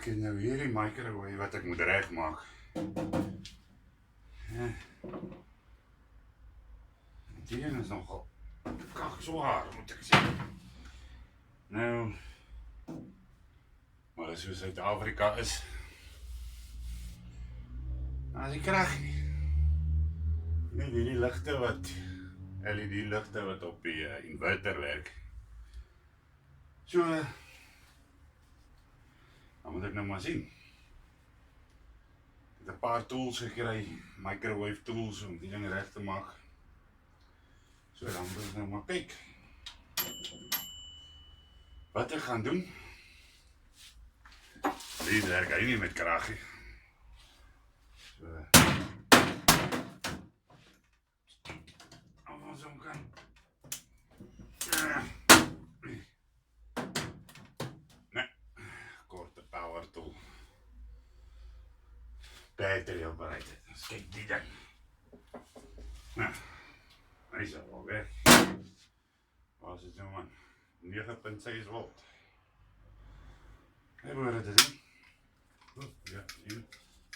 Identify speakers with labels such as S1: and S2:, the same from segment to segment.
S1: Ek het nou hier die microwave wat ek moet regmaak. Ja. Die een is nogal kak zwaar, moet ek sê. Nou, maar as so Suid-Afrika is, dan is die krag nie. Net hierdie ligte wat, LED ligte wat op die inverter werk. So, dan moet ek nou maar sien. Ek het 'n paar tools gekry, microwave tools om die ding reg te maak. So, dan moet ek nou maar kyk wat ek gaan doen. Die werk hy nie met krag nie. So, als zo kan. Nee, korte power tool. Battery operated. Dus kijk die dan. Nou, hij is al weg. Waar is het zo man? 9,6 volt. Hij behoort te zien. Ja, hier.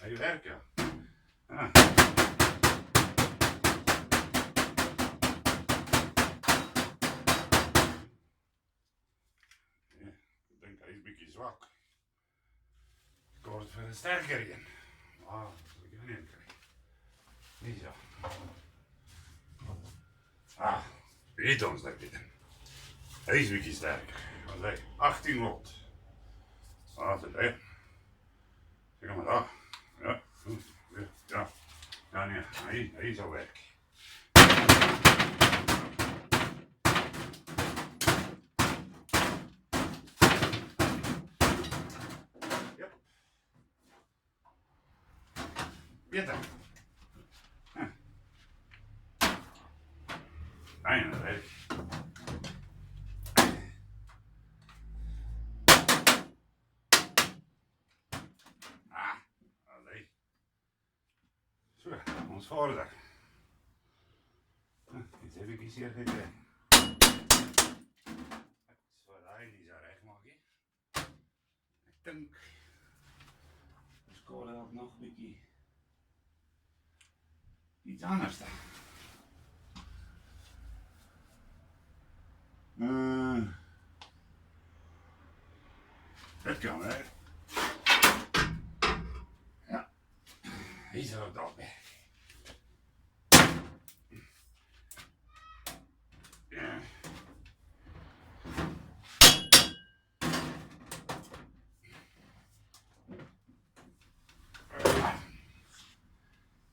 S1: Hij werkt ja. Ah. Hij is een beetje zwak. Ik word voor een sterker in. Ah, dat wil ik er niet in krijgen. Niet zo. Ah, weet ons dat dit. Hij is een beetje sterker. Wat zei 18 volt. Ah, dat is. Zeg maar daar. Ja, ja. Ja, nee, hij zou werken. Bitte. Bijna weg. Ah, allee. Zo, ons vader. Iets heb ik hier gekregen. Wat hij die zou recht maken. Ik denk. Dus ik hoor ook nog een beetje. Iets anders dan. Dat kan hè. Ja. Hier is er ook nog bij. Ja.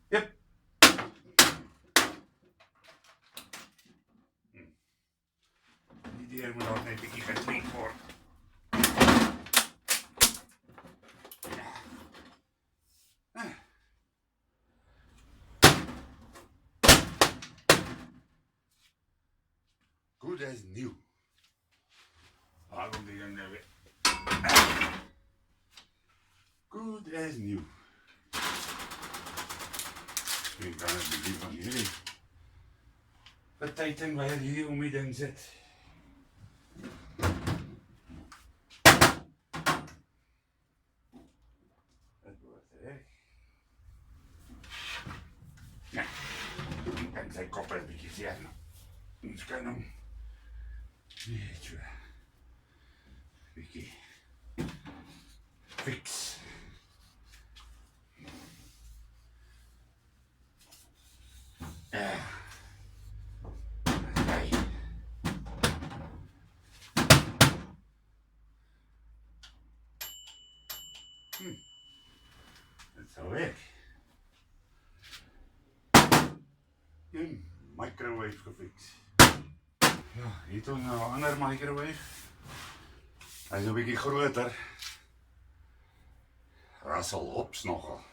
S1: Yep. Die moet nog net een beetje getweekt worden. Goed as nieuw. Waarom die dan weer? Goed as nieuw. Misschien kan het begin van jullie. Wat tijd en waar hier om je ding zit. Ja, ik denk zijn kop een beetje zeer. Dus kan hem. Weet je wel. Beetje. Fix. Ja. Kijk. Dat zou werken. Een microwave gefixt. Ja, hier toch nou een ander microwave. Hij is een beetje groter. Rassel ops nogal.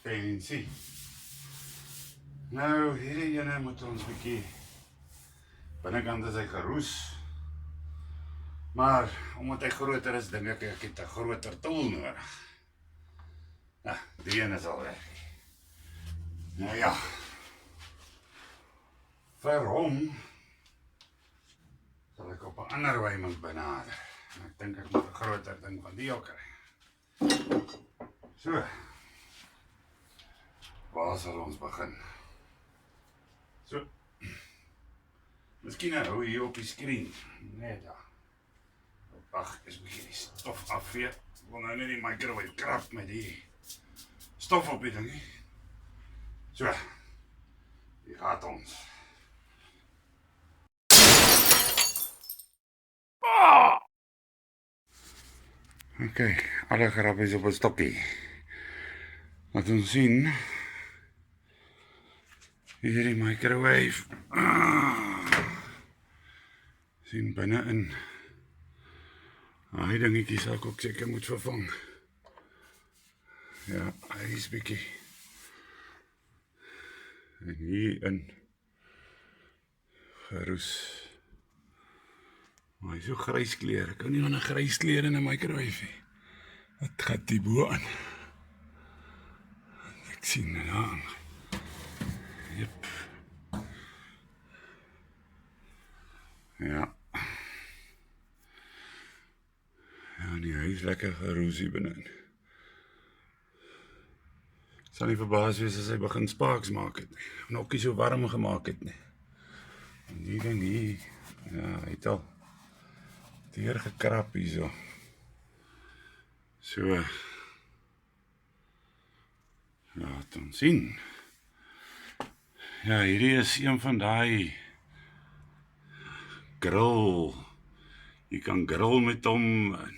S1: Fancy. Nou, hierdie ene moet ons 'n bietjie binnekant is hy geroes. Maar omdat hy groter is, dink ek het 'n groter tool nodig. Ja, die ene is al weg. Nou ja. Vir hom sal ek op 'n ander wyk moet benader. Ek dink ek moet 'n groter ding van die kry. So. Waar sal ons begin? So. Miskien hou hier op die skerm. Nee, daar. Ag, is bietjie die stof afvee. Ek wil nou net die microwave krap met die stof op die ding. So. Hier gaat ons. Oké, alle grap is op 'n stokkie. Laat ons sien. Hier die microwave. Sien binne-in. Hy dingetjie sal ek ook seker moet vervang. Ja, hy is bietjie. En hierin geroes. Maar hy is so grys kleur. Ek hou nie van 'n grys kleur in 'n microwave nie. Dit gaan die bo aan. Ek sien dit aan. Jep. Ja. Ja, nee, hy is lekker geroes hier binne. Sal nie verbaas wees as hy begin sparks maak het nie. En ook nie so warm gemaak het nie. En die ding hier, ja, hy het al deur gekrap hier so. So. Laat ons sien. Ja, hierdie is een van daai grill. Jy kan grill met hom en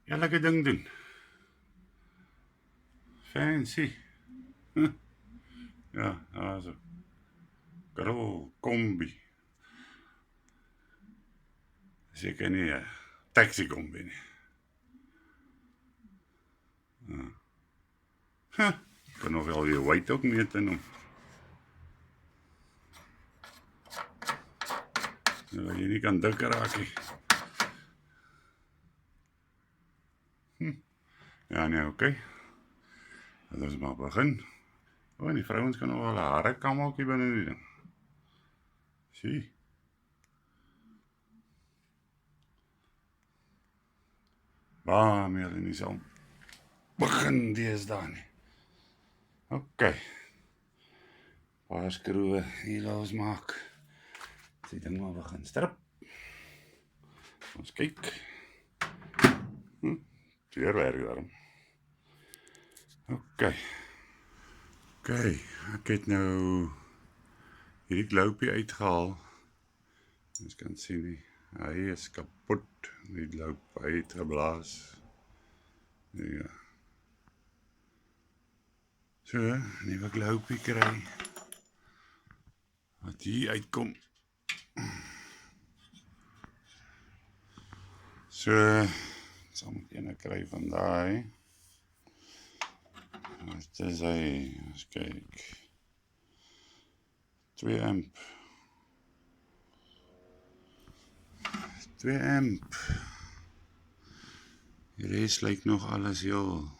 S1: ja, lekker ding doen. Fancy. Ja, also. Grill kombi. Seker nie 'n taxi kombi nie. Ja. Kan nog wel weer weight ook mee te noem. Nou, jy nie kan dik raak nie. Ja, nee, oké. Laat ons maar begin. En die vrouens kan nog wel 'n hare kam ook hier binne die ding. Sien. Waarmee hulle nie sal begin deesdae nie. Oké. Paar skroewe hier losmaak. Die ding maar begin strip. Ons kyk. Weer werk daarom. Oké. Ek het nou hierdie gloupie uitgehaal. Ons kan sien nie. Hy is kapot. Die gloup, hy het geblaas. Ja. So, nuwe gloupie kry. Wat hier uitkom. So, ek sal moet ene kry van daai. Wat is hy? Eens kyk. 2 amp. 2 amp. Die res lyk nog alles heel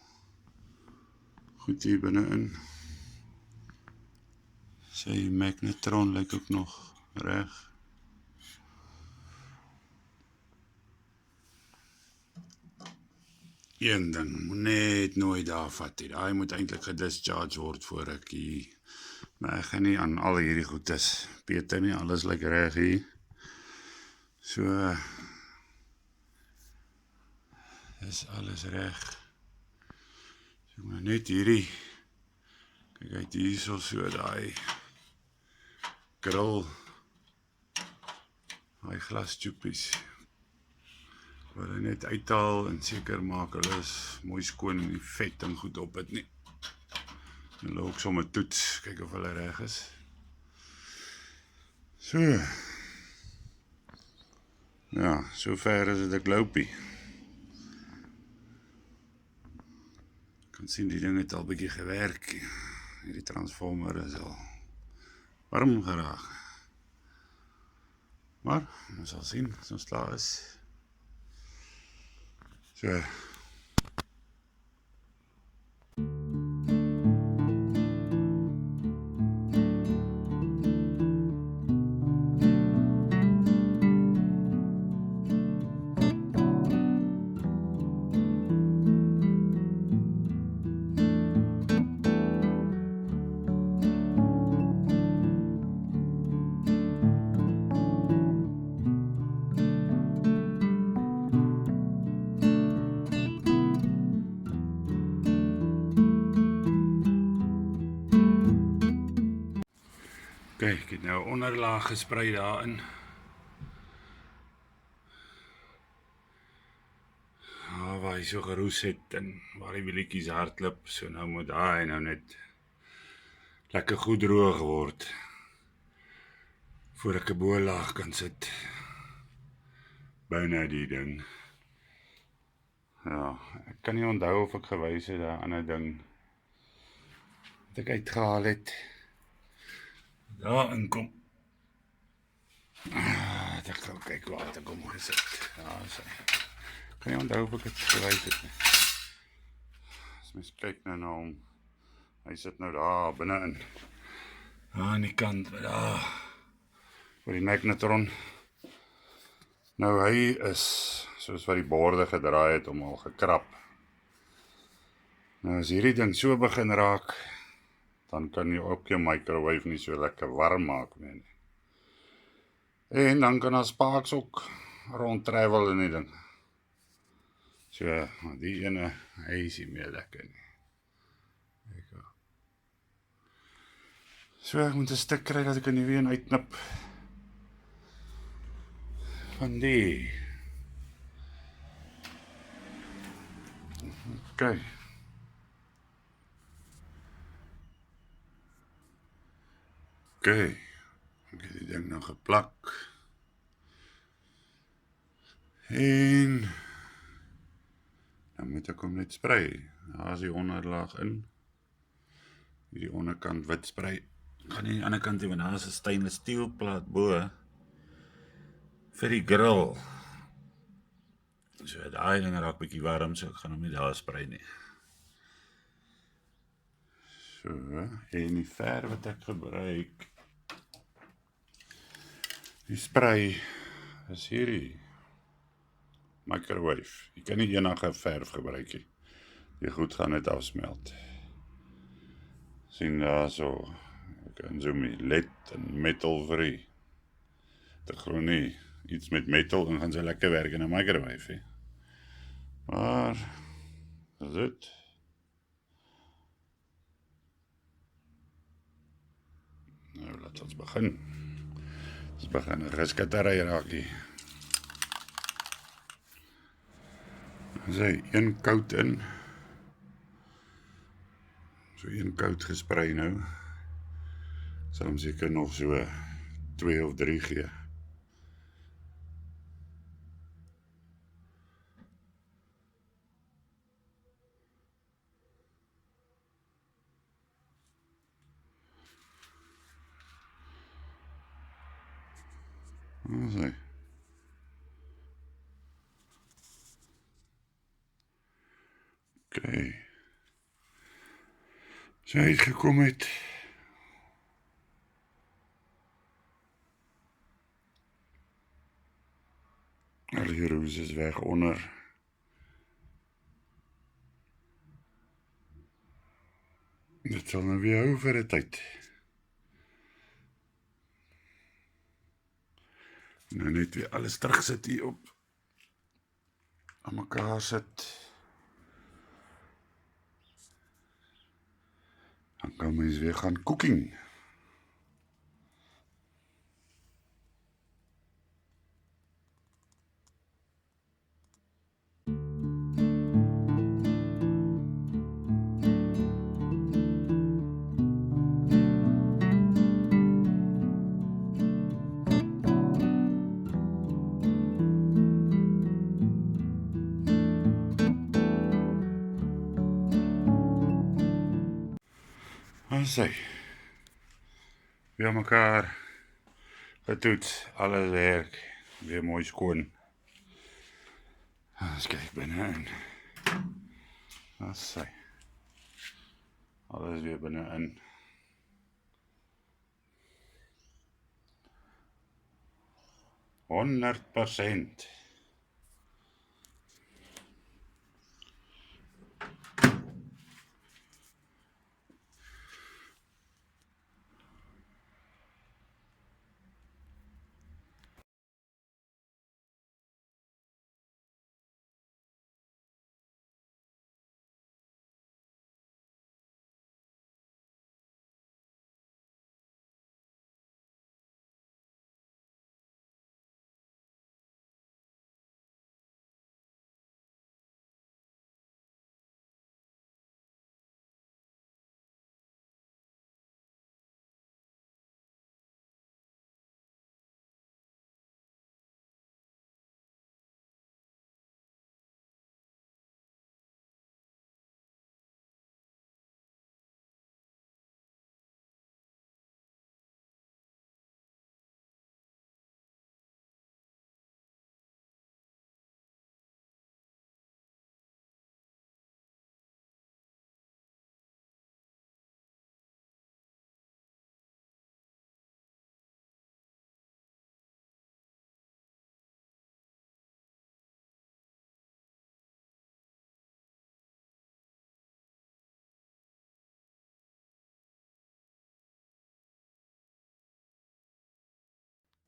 S1: goed hier binne-in. Sy magnetron lyk ook nog reg. Een ding, net nooit daar vat nie. Daai moet eintlik gedischarge word voor ek hier. Maar ek gaan nie aan al hierdie goedes Peter nie, alles lyk reg hier. So, is alles reg. So, maar net hierdie, kyk uit hier so daai grill, daai glastjoepies. Wil hy net uithaal en seker maak hulle is mooi skoon en die vet en goed op het nie. Hulle ook sommer toets, kyk of hulle reg is. So. Ja, so ver is dit 'n gloupie. Kan sien die ding het al bietjie gewerk. Hierdie transformer is al warm geraak. Maar, ons sal sien as ons klaar is. So. Ek het nou onderlaag gesprei daarin. Waar hy so geroes het en waar die wielietjies hardloop, so nou moet hy nou net lekker goed droog word voor ek 'n bo-laag kan sit. Byna die ding. Ja, ek kan nie onthou of ek gewys het daai ander ding wat ek uitgehaal het. Daar inkom. Ek gaan kyk waar het ek hom gesit. Ja, sy. Kan nie onthou of ek het gewys het nie. As mens kyk nou na hom, hy sit nou daar binne-in. Aan die kant, daar, vir die magnetron. Nou hy is, soos wat die borde gedraai het, om al gekrap. Nou as hierdie ding so begin raak, dan kan jy ook jou microwave nie so lekker warm maak nie. En dan kan daar sparks ook rond travel in die ding. So, die ene, hy is nie meer lekker nie. So, ek moet 'n stuk kry dat ek 'n nuwe een uitknip. Van die. Okay. Okay. Ek het die ding nou geplak. En dan moet ek hom net sprei. Daar is die onderlaag in. Die onderkant wit sprei. Gaan nie die ander kant nie, want daar is 'n stainless steel plaat bo vir die grill. So daai ding raak bietjie warm, so ek gaan hom nie daar sprei nie. So, en die verf wat ek gebruik, die sprei is hierdie microwave. Jy kan nie enige verf gebruik nie. Die goed gaan net afsmelt. Sien daar so, ek kan so met lead en metal free. Te glo nie, iets met metal en gaan so lekker werk in 'n microwave. Maar, is dit? Nou, laat ons begin. Ons begin 'n geskittery raak hier. As hy een kout in, so een kout gesprei nou, sal hom seker nog so 2 of 3 gee. Wat is hy? Okay. So hy uitgekom het. Al die roes is weg onder. Dit sal nou weer hou vir 'n tyd. Nou net weer alles terugsit hier op. Aan mekaar sit. Dan kan mens weer gaan cooking. As hy weer mekaar getoets, alles werk, weer mooi skoon. As kyk binne-in. As hy. Alles weer binne-in. %100%.